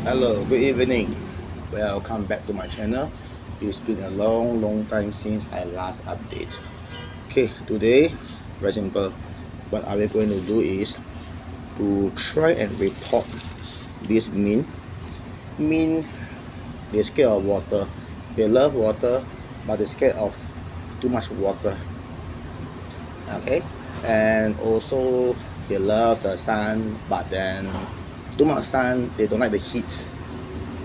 Hello, good evening. Welcome back to my channel. It's been a long time since I last update. Okay, today, very simple. What are we going to do is to try and repot this mint. Mint, they're scared of water. They love water, but they're scared of too much water. Okay, and also they love the sun, but then too much sun, they don't like the heat.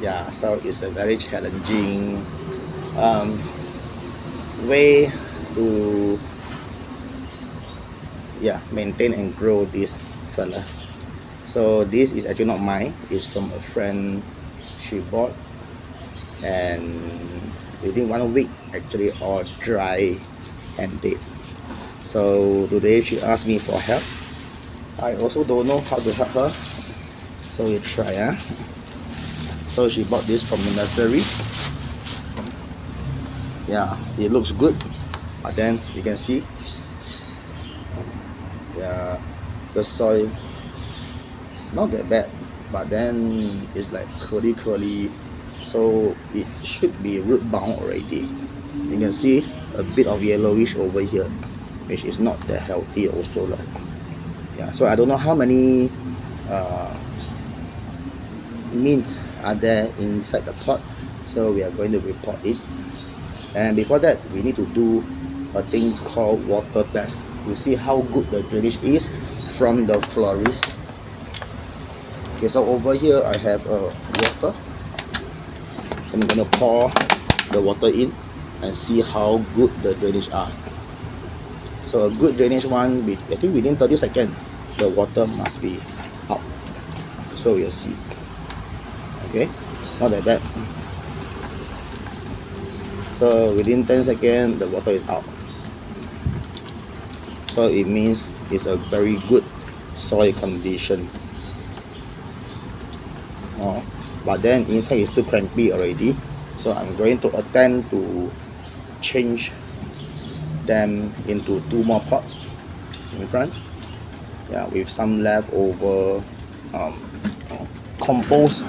Yeah, so it's a very challenging way to maintain and grow this fella. So this is actually not mine, it's from a friend. She bought, and within 1 week actually all dry and dead. So today she asked me for help. I also don't know how to help her, so we try. So she bought this from the nursery. Yeah, it looks good, but then you can see, yeah, the soil not that bad, but then it's like curly, so it should be root bound already. You can see a bit of yellowish over here, which is not that healthy also. Yeah, so I don't know how many mint are there inside the pot, so we are going to repot it. And before that, we need to do a thing called water test to see how good the drainage is from the florist. Okay, so over here I have a water, so I'm gonna pour the water in and see how good the drainage are. So a good drainage one, I think within 30 seconds the water must be out, so you'll see. Okay, not that bad. So within 10 seconds the water is out, so it means it's a very good soil condition. But then inside is too crampy already, so I'm going to attempt to change them into 2 more pots in front, with some leftover compost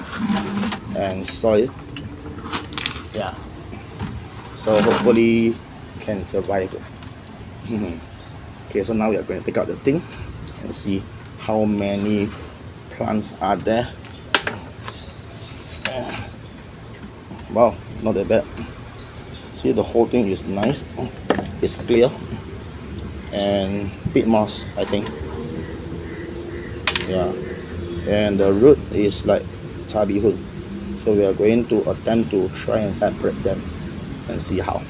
and soil. So hopefully can survive. Okay, so now we are going to take out the thing and see how many plants are there. Wow, not that bad. See, the whole thing is nice, it's clear, and bit moss, I think. Yeah, and the root is like tabihun, so we are going to attempt to try and separate them and see how.